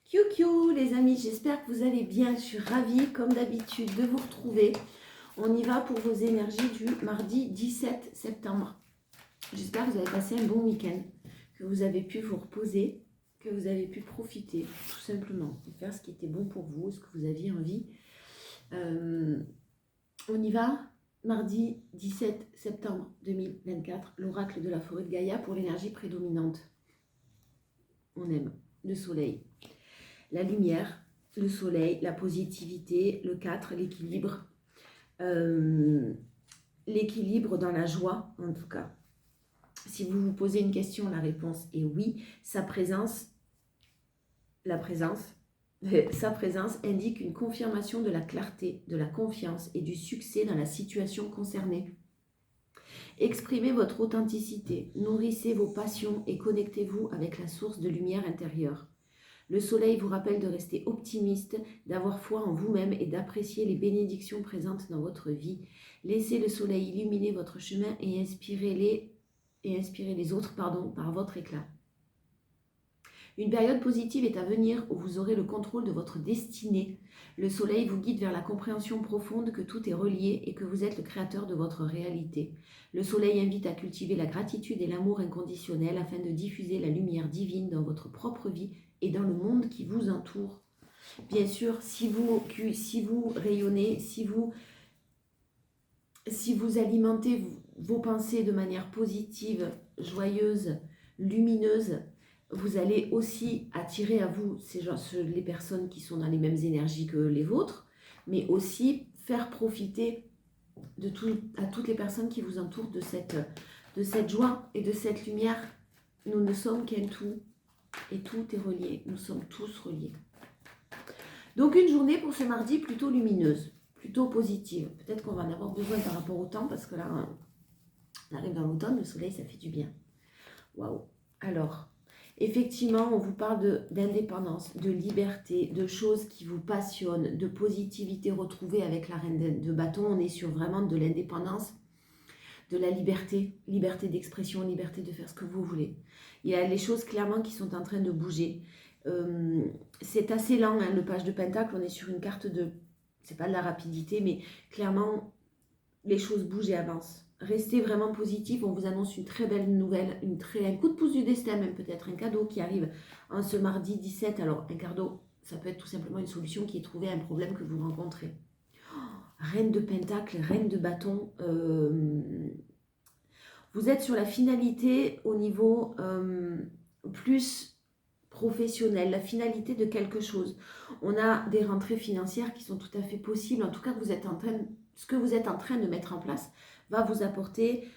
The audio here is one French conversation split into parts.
Kiou les amis, j'espère que vous allez bien. Je suis ravie comme d'habitude de vous retrouver. On y va pour vos énergies du mardi 17 septembre. J'espère que vous avez passé un bon week-end, que vous avez pu vous reposer, que vous avez pu profiter tout simplement de faire ce qui était bon pour vous, ce que vous aviez envie. On y va, mardi 17 septembre 2024, l'oracle de la forêt de Gaïa pour l'énergie prédominante. On aime le soleil, la lumière, le soleil, la positivité, le 4, l'équilibre. L'équilibre dans la joie, en tout cas. Si vous vous posez une question, la réponse est oui. Sa présence indique une confirmation de la clarté, de la confiance et du succès dans la situation concernée. Exprimez votre authenticité, nourrissez vos passions et connectez-vous avec la source de lumière intérieure. Le soleil vous rappelle de rester optimiste, d'avoir foi en vous-même et d'apprécier les bénédictions présentes dans votre vie. Laissez le soleil illuminer votre chemin et inspirez les autres par votre éclat. Une période positive est à venir où vous aurez le contrôle de votre destinée. Le soleil vous guide vers la compréhension profonde que tout est relié et que vous êtes le créateur de votre réalité. Le soleil invite à cultiver la gratitude et l'amour inconditionnel afin de diffuser la lumière divine dans votre propre vie et dans le monde qui vous entoure. Bien sûr, si vous rayonnez, si vous alimentez vos pensées de manière positive, joyeuse, lumineuse, vous allez aussi attirer à vous les personnes qui sont dans les mêmes énergies que les vôtres, mais aussi faire profiter à toutes les personnes qui vous entourent de cette joie et de cette lumière. Nous ne sommes qu'un tout et tout est relié. Nous sommes tous reliés. Donc une journée pour ce mardi plutôt lumineuse, plutôt positive. Peut-être qu'on va en avoir besoin par rapport au temps parce que là, on arrive dans l'automne, le soleil, ça fait du bien. Waouh. Alors, effectivement, on vous parle d'indépendance, de liberté, de choses qui vous passionnent, de positivité retrouvée avec la reine de bâton. On est sur vraiment de l'indépendance, de la liberté, liberté d'expression, liberté de faire ce que vous voulez. Il y a les choses clairement qui sont en train de bouger. C'est assez lent, hein, le page de Pentacle, on est sur une carte c'est pas de la rapidité, mais clairement, les choses bougent et avancent. Restez vraiment positif, on vous annonce une très belle nouvelle, un coup de pouce du destin, même peut-être un cadeau qui arrive en ce mardi 17. Alors, un cadeau, ça peut être tout simplement une solution qui est trouvée à un problème que vous rencontrez. Reine de Pentacle, reine de bâton, vous êtes sur la finalité au niveau plus professionnel, la finalité de quelque chose. On a des rentrées financières qui sont tout à fait possibles. En tout cas, ce que vous êtes en train de mettre en place va vous apporter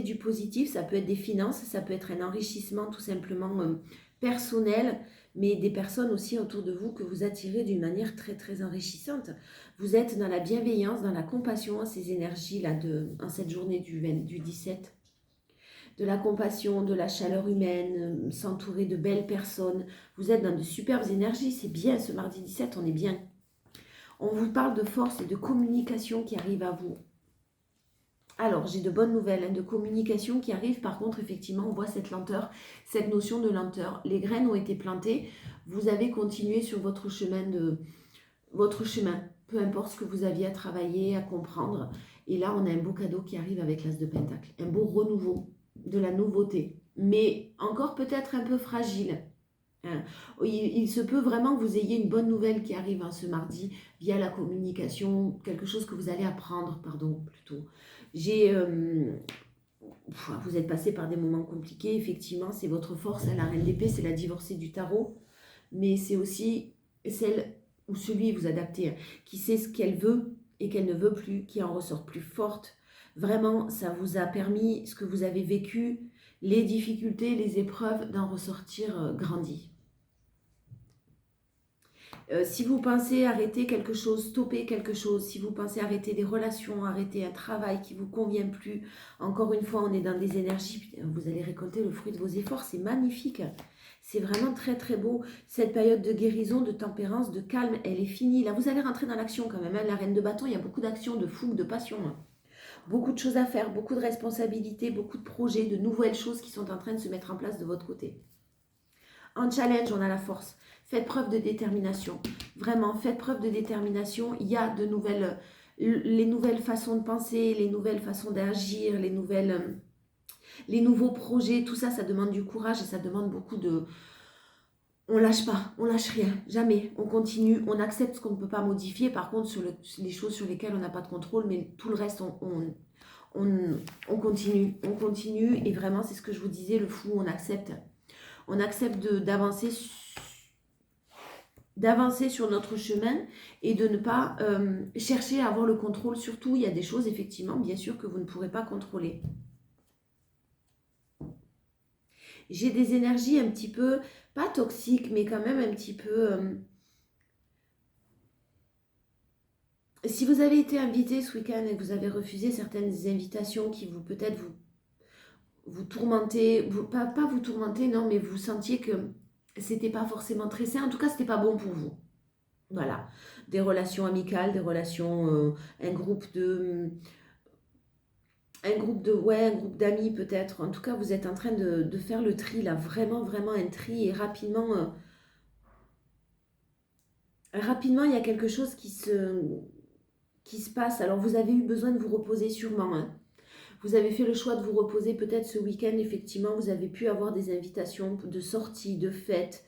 du positif. Ça peut être des finances, ça peut être un enrichissement tout simplement personnel, mais des personnes aussi autour de vous que vous attirez d'une manière très très enrichissante. Vous êtes dans la bienveillance, dans la compassion, ces énergies-là en cette journée du 17. De la compassion, de la chaleur humaine, s'entourer de belles personnes. Vous êtes dans de superbes énergies, c'est bien ce mardi 17, on est bien. On vous parle de force et de communication qui arrive à vous. Alors, j'ai de bonnes nouvelles, de communication qui arrive. Par contre, effectivement, on voit cette lenteur, cette notion de lenteur. Les graines ont été plantées. Vous avez continué sur votre chemin, peu importe ce que vous aviez à travailler, à comprendre. Et là, on a un beau cadeau qui arrive avec l'As de Pentacle. Un beau renouveau, de la nouveauté. Mais encore peut-être un peu fragile. Il se peut vraiment que vous ayez une bonne nouvelle qui arrive ce mardi via la communication, quelque chose que vous allez apprendre, plutôt. Vous êtes passé par des moments compliqués, effectivement, c'est votre force, la reine d'épée, c'est la divorcée du tarot, mais c'est aussi celle ou celui, vous adaptez, qui sait ce qu'elle veut et qu'elle ne veut plus, qui en ressort plus forte. Vraiment, ça vous a permis, ce que vous avez vécu, les difficultés, les épreuves, d'en ressortir grandi. Si vous pensez arrêter quelque chose, stopper quelque chose, si vous pensez arrêter des relations, arrêter un travail qui ne vous convient plus, encore une fois, on est dans des énergies, vous allez récolter le fruit de vos efforts, c'est magnifique. C'est vraiment très très beau. Cette période de guérison, de tempérance, de calme, elle est finie. Là, vous allez rentrer dans l'action quand même. Hein. La reine de bâton, il y a beaucoup d'action, de fougue, de passion. Hein. Beaucoup de choses à faire, beaucoup de responsabilités, beaucoup de projets, de nouvelles choses qui sont en train de se mettre en place de votre côté. En challenge, on a la force. Faites preuve de détermination. Vraiment, faites preuve de détermination. Il y a de nouvelles, les nouvelles façons de penser, les nouvelles façons d'agir, les nouveaux projets. Tout ça, ça demande du courage et ça demande beaucoup de... On lâche pas, on lâche rien, jamais. On continue, on accepte ce qu'on ne peut pas modifier. Par contre, sur les choses sur lesquelles on n'a pas de contrôle, mais tout le reste, on continue. Et vraiment, c'est ce que je vous disais, le fou, on accepte. On accepte d'avancer sur notre chemin et de ne pas chercher à avoir le contrôle. Surtout, il y a des choses, effectivement, bien sûr, que vous ne pourrez pas contrôler. J'ai des énergies un petit peu, pas toxiques, mais quand même un petit peu... Si vous avez été invité ce week-end et que vous avez refusé certaines invitations qui vous peut-être vous tourmenter, pas vous tourmenter, non, mais vous sentiez que c'était pas forcément très sain, en tout cas, c'était pas bon pour vous. Voilà, des relations amicales, des relations, un groupe d'amis peut-être. En tout cas, vous êtes en train de faire le tri là, vraiment, vraiment un tri et rapidement, il y a quelque chose qui se passe. Alors, vous avez eu besoin de vous reposer sûrement, hein. Vous avez fait le choix de vous reposer peut-être ce week-end, effectivement, vous avez pu avoir des invitations de sorties, de fêtes,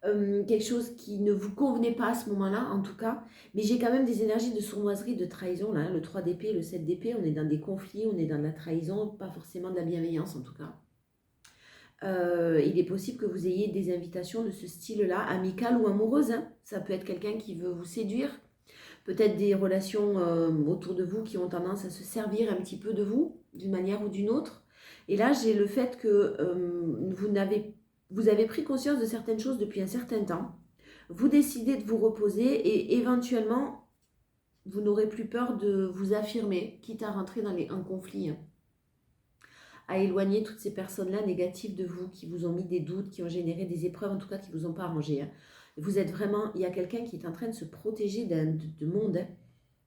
quelque chose qui ne vous convenait pas à ce moment-là, en tout cas. Mais j'ai quand même des énergies de sournoiserie, de trahison, là, hein. Le 3 d'épée, le 7 d'épée, on est dans des conflits, on est dans de la trahison, pas forcément de la bienveillance, en tout cas. Il est possible que vous ayez des invitations de ce style-là, amicales ou amoureuses, hein. Ça peut être quelqu'un qui veut vous séduire, peut-être des relations autour de vous qui ont tendance à se servir un petit peu de vous, d'une manière ou d'une autre. Et là, j'ai le fait que vous avez pris conscience de certaines choses depuis un certain temps. Vous décidez de vous reposer et éventuellement, vous n'aurez plus peur de vous affirmer, quitte à rentrer dans un conflit, hein, à éloigner toutes ces personnes-là négatives de vous, qui vous ont mis des doutes, qui ont généré des épreuves, en tout cas qui ne vous ont pas arrangé, hein. Vous êtes vraiment, il y a quelqu'un qui est en train de se protéger de monde, hein.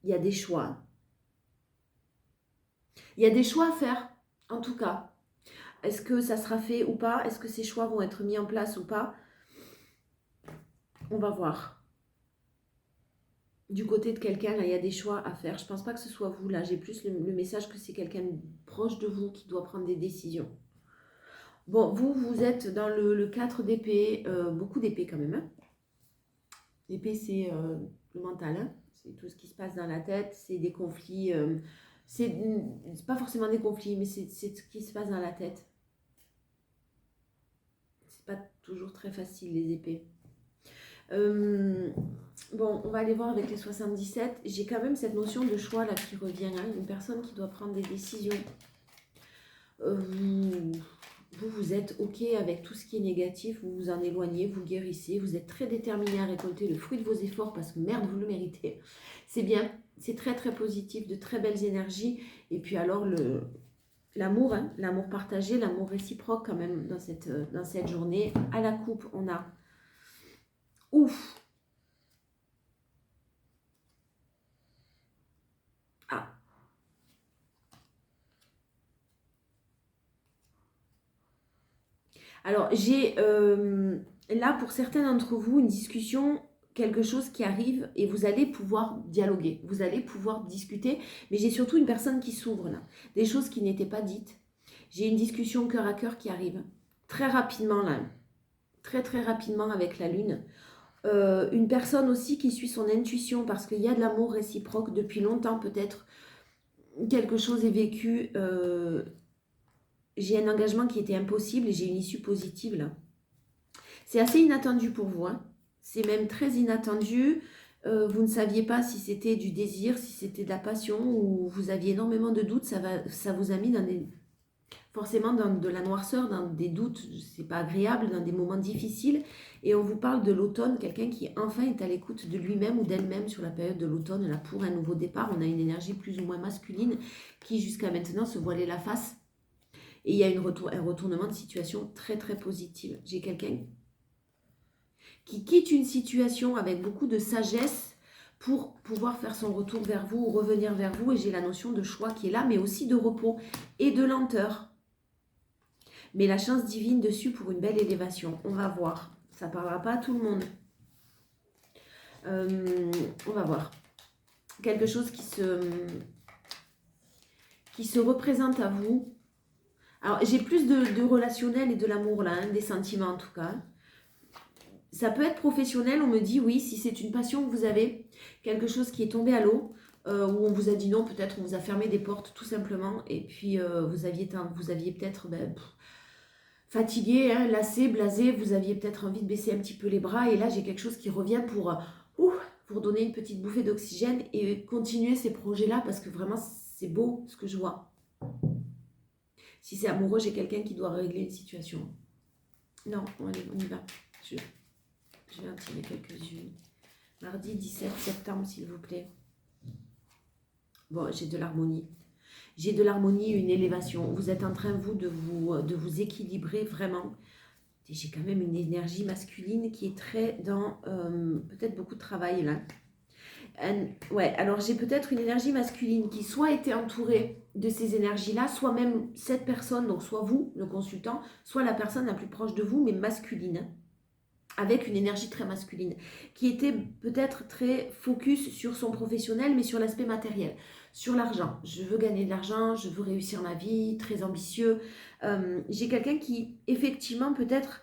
Il y a des choix. Il y a des choix à faire, en tout cas. Est-ce que ça sera fait ou pas? Est-ce que ces choix vont être mis en place ou pas? On va voir. Du côté de quelqu'un, là, il y a des choix à faire. Je ne pense pas que ce soit vous, là. J'ai plus le message que c'est quelqu'un proche de vous qui doit prendre des décisions. Bon, vous êtes dans le 4 d'épée, beaucoup d'épée quand même, hein. L'épée, c'est le mental, hein. C'est tout ce qui se passe dans la tête, c'est des conflits, c'est pas forcément des conflits, mais c'est ce qui se passe dans la tête. C'est pas toujours très facile, les épées. Bon, on va aller voir avec les 77. J'ai quand même cette notion de choix là qui revient, hein. Une personne qui doit prendre des décisions. Vous êtes OK avec tout ce qui est négatif, vous vous en éloignez, vous guérissez, vous êtes très déterminé à récolter le fruit de vos efforts parce que merde, vous le méritez. C'est bien, c'est très très positif, de très belles énergies. Et puis alors l'amour, hein, l'amour partagé, l'amour réciproque quand même dans cette journée. À la coupe, on a ouf. Ah. Alors, j'ai là, pour certains d'entre vous, une discussion, quelque chose qui arrive et vous allez pouvoir dialoguer, vous allez pouvoir discuter, mais j'ai surtout une personne qui s'ouvre là, des choses qui n'étaient pas dites. J'ai une discussion cœur à cœur qui arrive très rapidement là, très très rapidement avec la lune. Une personne aussi qui suit son intuition parce qu'il y a de l'amour réciproque depuis longtemps peut-être, quelque chose est vécu. J'ai un engagement qui était impossible et j'ai une issue positive là. C'est assez inattendu pour vous, hein. C'est même très inattendu. Vous ne saviez pas si c'était du désir, si c'était de la passion ou vous aviez énormément de doutes. Ça vous a mis forcément dans de la noirceur, dans des doutes. C'est pas agréable, dans des moments difficiles. Et on vous parle de l'automne, quelqu'un qui enfin est à l'écoute de lui-même ou d'elle-même sur la période de l'automne. Là, pour un nouveau départ, on a une énergie plus ou moins masculine qui jusqu'à maintenant se voilait la face. Et il y a un retournement de situation très très positive. J'ai quelqu'un qui quitte une situation avec beaucoup de sagesse pour pouvoir faire son retour vers vous ou revenir vers vous. Et j'ai la notion de choix qui est là, mais aussi de repos et de lenteur. Mais la chance divine dessus pour une belle élévation. On va voir. Ça ne parlera pas à tout le monde. On va voir. Quelque chose qui se représente à vous. Alors, j'ai plus de relationnel et de l'amour là, hein, des sentiments en tout cas. Ça peut être professionnel, on me dit oui, si c'est une passion que vous avez, quelque chose qui est tombé à l'eau, où on vous a dit non, peut-être on vous a fermé des portes tout simplement, et puis vous aviez peut-être fatigué, hein, lassé, blasé, vous aviez peut-être envie de baisser un petit peu les bras, et là j'ai quelque chose qui revient pour vous donner une petite bouffée d'oxygène et continuer ces projets-là, parce que vraiment c'est beau ce que je vois. Si c'est amoureux, j'ai quelqu'un qui doit régler une situation. Non, allez, on y va. Je vais en tirer quelques-unes. Mardi 17 septembre, s'il vous plaît. Bon, j'ai de l'harmonie. J'ai de l'harmonie, une élévation. Vous êtes en train, vous, de vous équilibrer vraiment. Et j'ai quand même une énergie masculine qui est très dans peut-être beaucoup de travail, là. Ouais, alors j'ai peut-être une énergie masculine qui soit été entourée de ces énergies-là, soit même cette personne, donc soit vous, le consultant, soit la personne la plus proche de vous, mais masculine, avec une énergie très masculine, qui était peut-être très focus sur son professionnel, mais sur l'aspect matériel, sur l'argent. Je veux gagner de l'argent, je veux réussir ma vie, très ambitieux. J'ai quelqu'un qui, effectivement, peut-être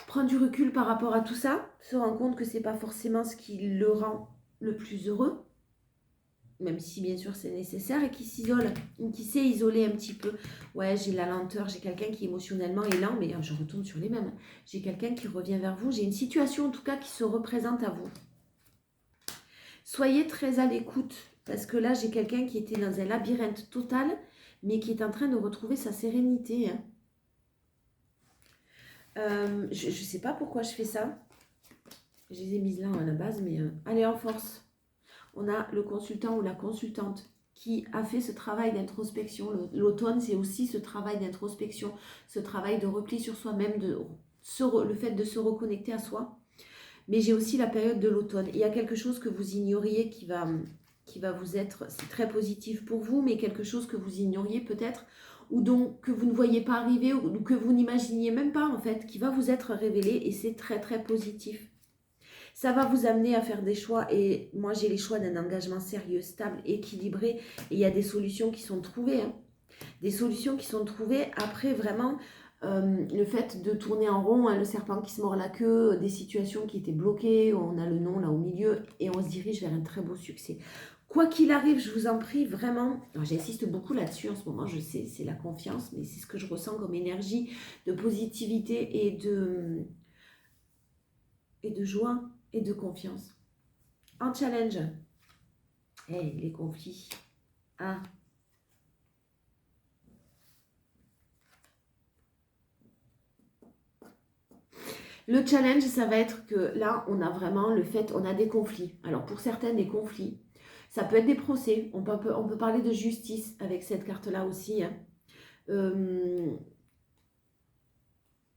prend du recul par rapport à tout ça, se rend compte que c'est pas forcément ce qui le rend le plus heureux, même si bien sûr c'est nécessaire, et qui s'isole, qui sait isoler un petit peu. Ouais, j'ai la lenteur, j'ai quelqu'un qui émotionnellement est lent, mais je retourne sur les mêmes. J'ai quelqu'un qui revient vers vous, j'ai une situation en tout cas qui se représente à vous. Soyez très à l'écoute, parce que là j'ai quelqu'un qui était dans un labyrinthe total, mais qui est en train de retrouver sa sérénité. Je ne sais pas pourquoi je fais ça. Je les ai mises là à la base, mais allez, en force. On a le consultant ou la consultante qui a fait ce travail d'introspection. L'automne, c'est aussi ce travail d'introspection, ce travail de repli sur soi-même, le fait de se reconnecter à soi. Mais j'ai aussi la période de l'automne. Il y a quelque chose que vous ignoriez qui va vous être, c'est très positif pour vous, mais quelque chose que vous ignoriez peut-être, ou donc que vous ne voyez pas arriver, ou que vous n'imaginiez même pas en fait, qui va vous être révélé, et c'est très très positif. Ça va vous amener à faire des choix, et moi j'ai les choix d'un engagement sérieux, stable, équilibré, et il y a des solutions qui sont trouvées. Hein. Des solutions qui sont trouvées après vraiment le fait de tourner en rond, hein, le serpent qui se mord la queue, des situations qui étaient bloquées, on a le non là au milieu, et on se dirige vers un très beau succès. Quoi qu'il arrive, je vous en prie, vraiment, j'insiste beaucoup là-dessus en ce moment, je sais, c'est la confiance, mais c'est ce que je ressens comme énergie de positivité et de joie et de confiance. En challenge. Hey, les conflits. Ah. Le challenge, ça va être que là, on a vraiment on a des conflits. Alors pour certains, des conflits. Ça peut être des procès. On peut parler de justice avec cette carte-là aussi. Hein.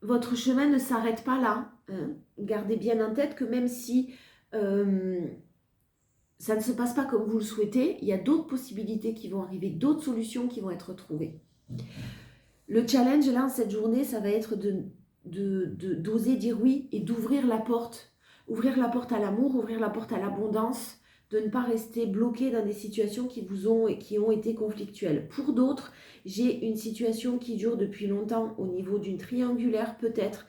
Votre chemin ne s'arrête pas là. Hein. Gardez bien en tête que même si ça ne se passe pas comme vous le souhaitez, il y a d'autres possibilités qui vont arriver, d'autres solutions qui vont être trouvées. Le challenge, là, cette journée, ça va être d'oser dire oui et d'ouvrir la porte. Ouvrir la porte à l'amour, ouvrir la porte à l'abondance, de ne pas rester bloqué dans des situations qui ont été conflictuelles. Pour d'autres, j'ai une situation qui dure depuis longtemps au niveau d'une triangulaire peut-être.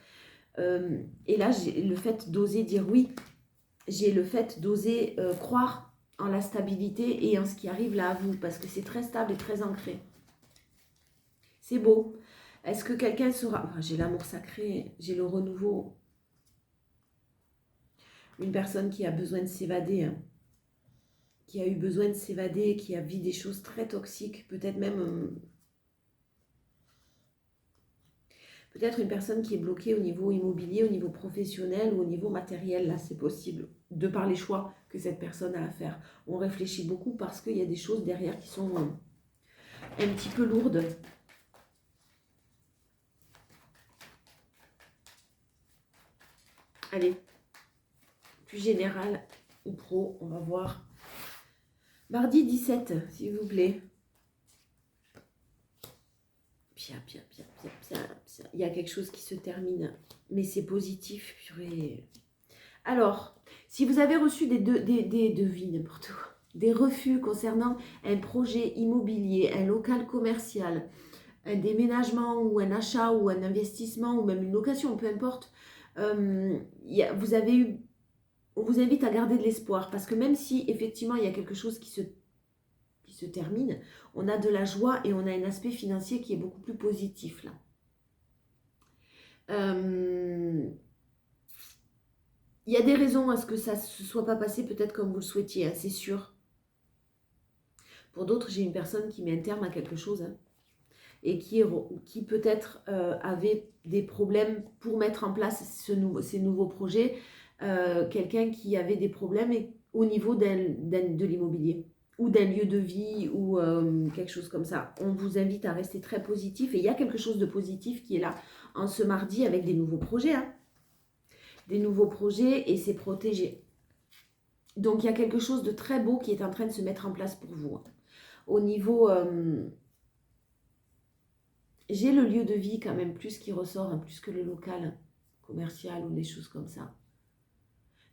Et là, j'ai le fait d'oser dire oui. J'ai le fait d'oser croire en la stabilité et en ce qui arrive là à vous, parce que c'est très stable et très ancré. C'est beau. Est-ce que quelqu'un sera... Enfin, j'ai l'amour sacré, j'ai le renouveau. Une personne qui a besoin de s'évader, hein. Qui a eu besoin de s'évader, qui a vécu des choses très toxiques, peut-être même... Peut-être une personne qui est bloquée au niveau immobilier, au niveau professionnel ou au niveau matériel, là c'est possible, de par les choix que cette personne a à faire. On réfléchit beaucoup parce qu'il y a des choses derrière qui sont un petit peu lourdes. Allez, plus général ou pro, on va voir. Mardi 17, s'il vous plaît. Bien. Il y a quelque chose qui se termine. Mais c'est positif, purée. Alors, si vous avez reçu des devis, n'importe quoi, des refus concernant un projet immobilier, un local commercial, un déménagement ou un achat ou un investissement ou même une location, peu importe, vous avez eu, on vous invite à garder de l'espoir parce que même si effectivement il y a quelque chose qui se termine, on a de la joie et on a un aspect financier qui est beaucoup plus positif là. Il y a des raisons à ce que ça ne se soit pas passé peut-être comme vous le souhaitiez, hein, c'est sûr. Pour d'autres, j'ai une personne qui met un terme à quelque chose hein, et qui peut-être avait des problèmes pour mettre en place ces nouveaux projets. Quelqu'un qui avait des problèmes au niveau de l'immobilier ou d'un lieu de vie ou quelque chose comme ça. On vous invite à rester très positif et il y a quelque chose de positif qui est là en ce mardi avec des nouveaux projets. Hein. Des nouveaux projets et c'est protégé. Donc il y a quelque chose de très beau qui est en train de se mettre en place pour vous. Au niveau... j'ai le lieu de vie quand même plus qui ressort, hein, plus que le local commercial ou des choses comme ça.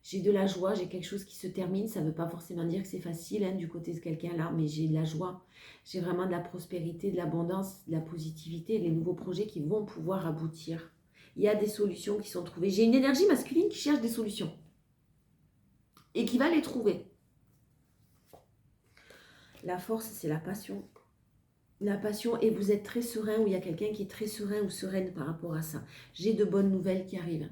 J'ai de la joie, j'ai quelque chose qui se termine. Ça ne veut pas forcément dire que c'est facile hein, du côté de quelqu'un là, mais j'ai de la joie. J'ai vraiment de la prospérité, de l'abondance, de la positivité, les nouveaux projets qui vont pouvoir aboutir. Il y a des solutions qui sont trouvées. J'ai une énergie masculine qui cherche des solutions et qui va les trouver. La force, c'est la passion. La passion, et vous êtes très serein, ou il y a quelqu'un qui est très serein ou sereine par rapport à ça. J'ai de bonnes nouvelles qui arrivent.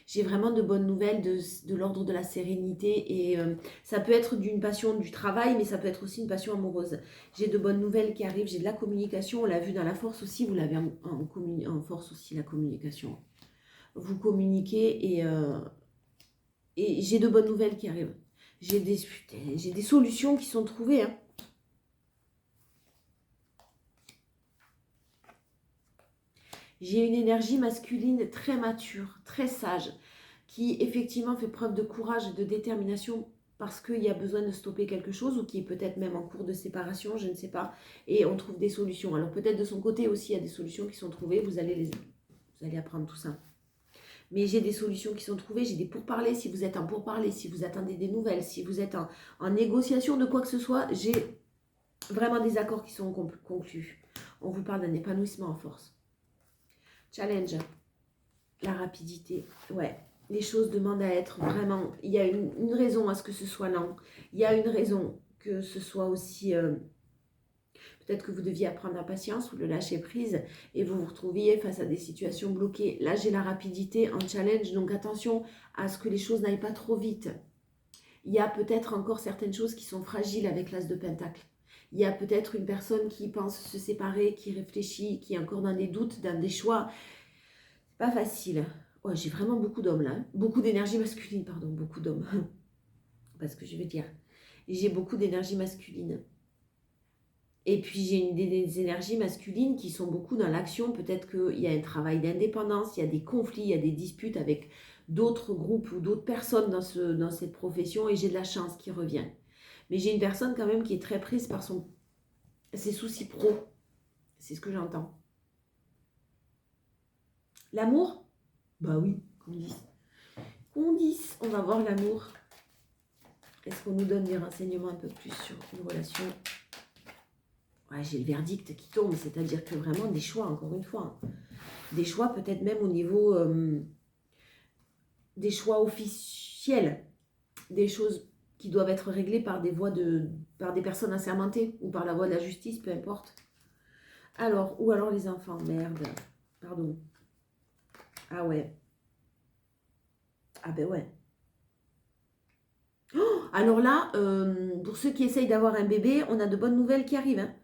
J'ai vraiment de bonnes nouvelles de l'ordre de la sérénité et ça peut être d'une passion du travail, mais ça peut être aussi une passion amoureuse. J'ai de bonnes nouvelles qui arrivent, j'ai de la communication, on l'a vu dans la force aussi, vous l'avez en force aussi la communication. Vous communiquez et j'ai de bonnes nouvelles qui arrivent. J'ai des solutions qui sont trouvées. Hein. J'ai une énergie masculine très mature, très sage, qui effectivement fait preuve de courage et de détermination parce qu'il y a besoin de stopper quelque chose ou qui est peut-être même en cours de séparation, je ne sais pas, et on trouve des solutions. Alors peut-être de son côté aussi, il y a des solutions qui sont trouvées, vous allez apprendre tout ça. Mais j'ai des solutions qui sont trouvées, j'ai des pourparlers, si vous êtes en pourparlers, si vous attendez des nouvelles, si vous êtes en négociation de quoi que ce soit, j'ai vraiment des accords qui sont conclus. On vous parle d'un épanouissement en force. Challenge, la rapidité, ouais. Les choses demandent à être vraiment... Il y a une raison à ce que ce soit lent. Il y a une raison que ce soit aussi... peut-être que vous deviez apprendre la patience ou le lâcher prise et vous vous retrouviez face à des situations bloquées. Là, j'ai la rapidité en challenge, donc attention à ce que les choses n'aillent pas trop vite. Il y a peut-être encore certaines choses qui sont fragiles avec l'as de Pentacle. Il y a peut-être une personne qui pense se séparer, qui réfléchit, qui est encore dans des doutes, dans des choix. Pas facile. Ouais, j'ai vraiment beaucoup d'hommes là. Beaucoup d'énergie masculine, pardon, beaucoup d'hommes. Parce que je veux dire, j'ai beaucoup d'énergie masculine. Et puis j'ai des énergies masculines qui sont beaucoup dans l'action. Peut-être qu'il y a un travail d'indépendance, il y a des conflits, il y a des disputes avec d'autres groupes ou d'autres personnes dans cette profession et j'ai de la chance qui revient. Mais j'ai une personne quand même qui est très prise par ses soucis pro. C'est ce que j'entends. L'amour? Bah oui, qu'on dise. Qu'on dise, on va voir l'amour. Est-ce qu'on nous donne des renseignements un peu plus sur une relation? Ouais, j'ai le verdict qui tombe, c'est-à-dire que vraiment des choix, encore une fois. Hein. Des choix peut-être même au niveau des choix officiels. Des choses qui doivent être réglées par par des personnes assermentées ou par la voie de la justice, peu importe. Alors, ou alors les enfants, merde. Pardon. Ah ouais. Ah ben ouais. Oh, alors là, pour ceux qui essayent d'avoir un bébé, on a de bonnes nouvelles qui arrivent. Hein.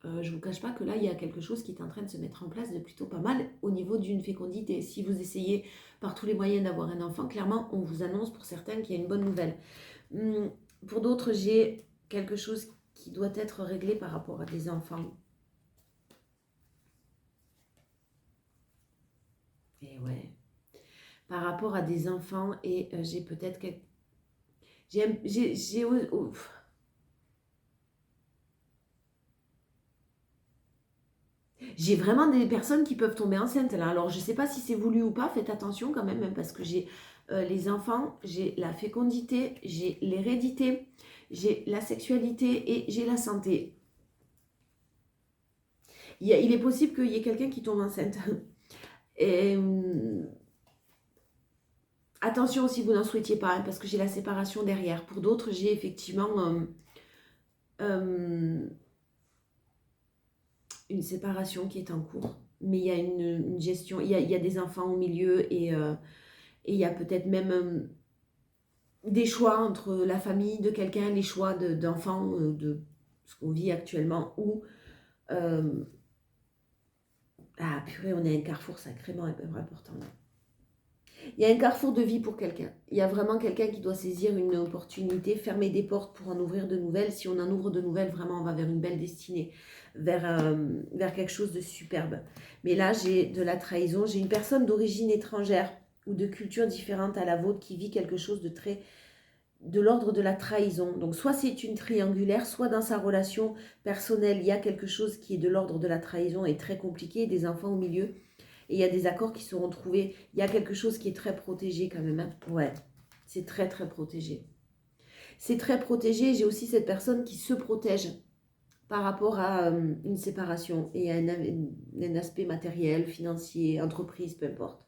Je ne vous cache pas que là, il y a quelque chose qui est en train de se mettre en place de plutôt pas mal au niveau d'une fécondité. Si vous essayez par tous les moyens d'avoir un enfant, clairement, on vous annonce pour certains qu'il y a une bonne nouvelle. Pour d'autres, j'ai quelque chose qui doit être réglé par rapport à des enfants. Et ouais. Par rapport à des enfants et j'ai peut-être... J'ai vraiment des personnes qui peuvent tomber enceintes là. Alors, je ne sais pas si c'est voulu ou pas, faites attention quand même, hein, parce que j'ai les enfants, j'ai la fécondité, j'ai l'hérédité, j'ai la sexualité et j'ai la santé. Il est possible qu'il y ait quelqu'un qui tombe enceinte. Et, attention si vous n'en souhaitiez pas, hein, parce que j'ai la séparation derrière. Pour d'autres, j'ai effectivement une séparation qui est en cours. Mais il y a une gestion, il y a des enfants au milieu et il y a peut-être même des choix entre la famille de quelqu'un, les choix d'enfants, de ce qu'on vit actuellement, ou... ah purée, on est à un carrefour sacrément important là. Il y a un carrefour de vie pour quelqu'un. Il y a vraiment quelqu'un qui doit saisir une opportunité, fermer des portes pour en ouvrir de nouvelles. Si on en ouvre de nouvelles, vraiment, on va vers une belle destinée, vers quelque chose de superbe. Mais là, j'ai de la trahison. J'ai une personne d'origine étrangère ou de culture différente à la vôtre qui vit quelque chose de l'ordre de la trahison. Donc, soit c'est une triangulaire, soit dans sa relation personnelle, il y a quelque chose qui est de l'ordre de la trahison et très compliqué, des enfants au milieu. Et il y a des accords qui seront trouvés. Il y a quelque chose qui est très protégé quand même. Hein. Ouais, c'est très très protégé. C'est très protégé. J'ai aussi cette personne qui se protège par rapport à une séparation et à un aspect matériel, financier, entreprise, peu importe.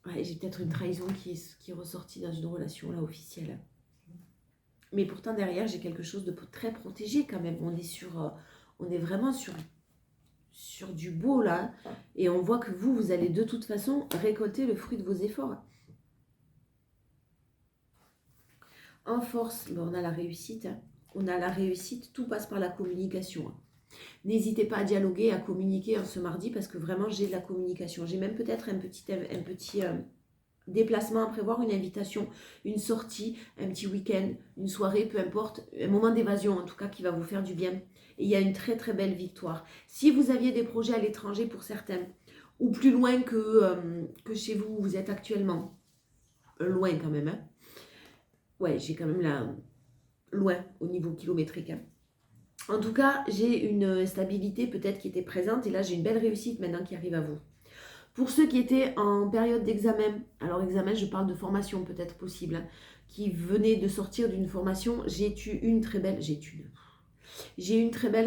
Ouais, j'ai peut-être une trahison qui est ressortie dans une relation là officielle. Mais pourtant derrière j'ai quelque chose de très protégé quand même. On est vraiment sur du beau là, et on voit que vous allez de toute façon récolter le fruit de vos efforts. En force, ben on a la réussite. Hein. On a la réussite, tout passe par la communication. Hein. N'hésitez pas à dialoguer, à communiquer ce mardi, parce que vraiment j'ai de la communication. J'ai même peut-être un petit déplacement à prévoir, une invitation, une sortie, un petit week-end, une soirée, peu importe, un moment d'évasion en tout cas qui va vous faire du bien. Et il y a une très très belle victoire. Si vous aviez des projets à l'étranger pour certains, ou plus loin que chez vous où vous êtes actuellement, loin quand même, hein. Ouais, j'ai quand même là, loin au niveau kilométrique. Hein. En tout cas, j'ai une stabilité peut-être qui était présente et là j'ai une belle réussite maintenant qui arrive à vous. Pour ceux qui étaient en période d'examen, alors examen, je parle de formation peut-être possible, hein, qui venaient de sortir d'une formation, j'ai eu une très belle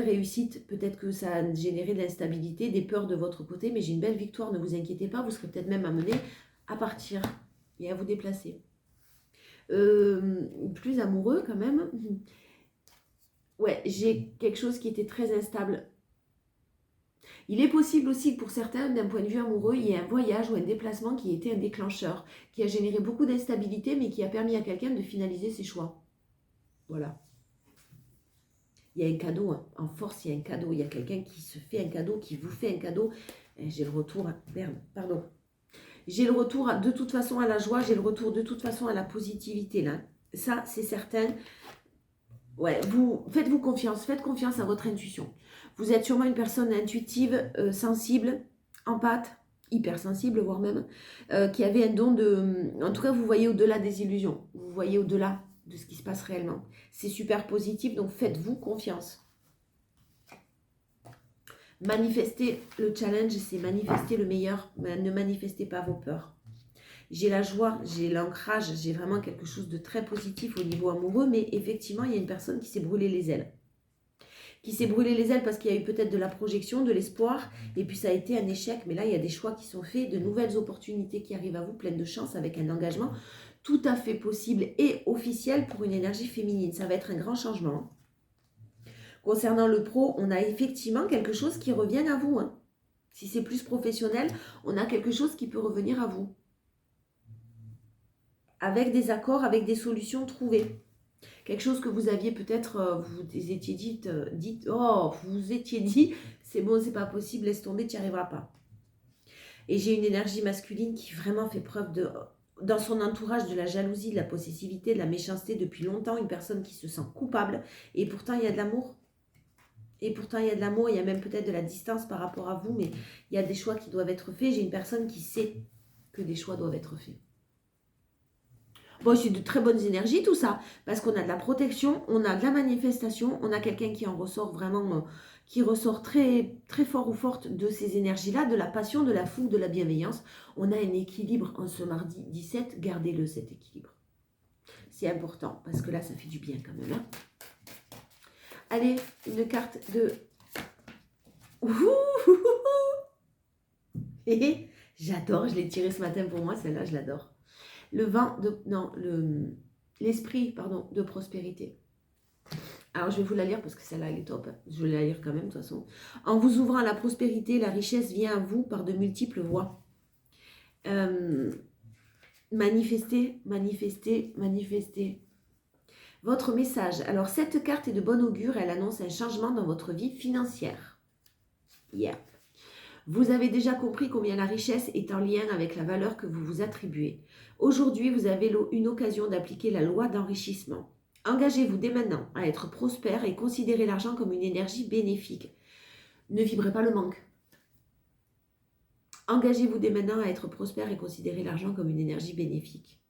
réussite. Peut-être que ça a généré de l'instabilité, des peurs de votre côté, mais j'ai une belle victoire, ne vous inquiétez pas, vous serez peut-être même amené à partir et à vous déplacer. Plus amoureux quand même. Ouais, j'ai quelque chose qui était très instable. Il est possible aussi que pour certains, d'un point de vue amoureux, il y ait un voyage ou un déplacement qui a été un déclencheur, qui a généré beaucoup d'instabilité, mais qui a permis à quelqu'un de finaliser ses choix. Voilà. Il y a un cadeau, hein. En force, il y a un cadeau. Il y a quelqu'un qui se fait un cadeau, qui vous fait un cadeau. J'ai le retour, merde, pardon. J'ai le retour de toute façon à la joie, j'ai le retour de toute façon à la positivité, là. Ça, c'est certain. Ouais, faites-vous confiance, faites confiance à votre intuition. Vous êtes sûrement une personne intuitive, sensible, empathe, hypersensible, voire même, qui avait un don de... En tout cas, vous voyez au-delà des illusions. Vous voyez au-delà de ce qui se passe réellement. C'est super positif, donc faites-vous confiance. Manifestez le challenge, c'est manifester le meilleur. Ne manifestez pas vos peurs. J'ai la joie, j'ai l'ancrage, j'ai vraiment quelque chose de très positif au niveau amoureux, mais effectivement, il y a une personne qui s'est brûlé les ailes. Qui s'est brûlé les ailes parce qu'il y a eu peut-être de la projection, de l'espoir, et puis ça a été un échec, mais là, il y a des choix qui sont faits, de nouvelles opportunités qui arrivent à vous, pleines de chance, avec un engagement tout à fait possible et officiel pour une énergie féminine. Ça va être un grand changement. Concernant le pro, on a effectivement quelque chose qui revient à vous. Hein. Si c'est plus professionnel, on a quelque chose qui peut revenir à vous. Avec des accords, avec des solutions trouvées. Quelque chose que vous aviez peut-être, vous étiez dit, c'est bon, c'est pas possible, laisse tomber, tu n'y arriveras pas. Et j'ai une énergie masculine qui vraiment fait preuve dans son entourage de la jalousie, de la possessivité, de la méchanceté depuis longtemps, une personne qui se sent coupable, et pourtant il y a de l'amour. Et pourtant il y a de l'amour, il y a même peut-être de la distance par rapport à vous, mais il y a des choix qui doivent être faits. J'ai une personne qui sait que des choix doivent être faits. Bon, c'est de très bonnes énergies tout ça, parce qu'on a de la protection, on a de la manifestation, on a quelqu'un qui en ressort vraiment, qui ressort très, très fort ou forte de ces énergies-là, de la passion, de la fougue, de la bienveillance. On a un équilibre en ce mardi 17, gardez-le cet équilibre. C'est important, parce que là, ça fait du bien quand même. Hein. Allez, une carte de... J'adore, je l'ai tirée ce matin pour moi, celle-là, je l'adore. Le vent de... Non, l'esprit, pardon, de prospérité. Alors, je vais vous la lire parce que celle-là, elle est top. Je vais la lire quand même, de toute façon. En vous ouvrant à la prospérité, la richesse vient à vous par de multiples voies. Manifestez, manifestez, manifestez. Votre message. Alors, cette carte est de bon augure. Elle annonce un changement dans votre vie financière. Yeah. Vous avez déjà compris combien la richesse est en lien avec la valeur que vous vous attribuez. Aujourd'hui, vous avez une occasion d'appliquer la loi d'enrichissement. Engagez-vous dès maintenant à être prospère et considérez l'argent comme une énergie bénéfique. Ne vibrez pas le manque. Engagez-vous dès maintenant à être prospère et considérez l'argent comme une énergie bénéfique.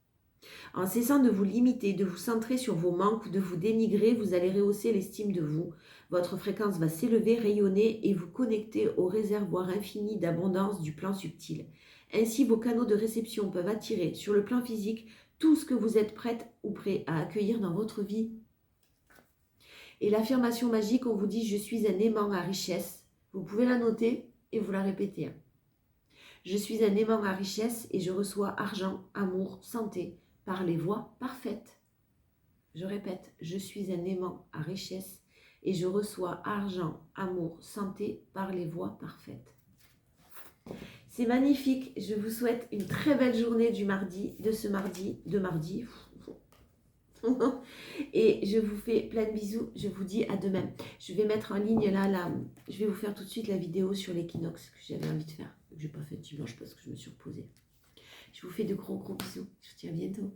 En cessant de vous limiter, de vous centrer sur vos manques ou de vous dénigrer, vous allez rehausser l'estime de vous. Votre fréquence va s'élever, rayonner et vous connecter au réservoir infini d'abondance du plan subtil. Ainsi, vos canaux de réception peuvent attirer sur le plan physique tout ce que vous êtes prête ou prêt à accueillir dans votre vie. Et l'affirmation magique, on vous dit « Je suis un aimant à richesse ». Vous pouvez la noter et vous la répétez. Je suis un aimant à richesse et je reçois argent, amour, santé par les voies parfaites. Je répète, je suis un aimant à richesse et je reçois argent, amour, santé par les voies parfaites. C'est magnifique. Je vous souhaite une très belle journée de mardi. Et je vous fais plein de bisous. Je vous dis à demain. Je vais mettre en ligne là, je vais vous faire tout de suite la vidéo sur l'équinoxe que j'avais envie de faire. Que je n'ai pas fait dimanche parce que je me suis reposée. Je vous fais de gros bisous. Je vous dis à bientôt.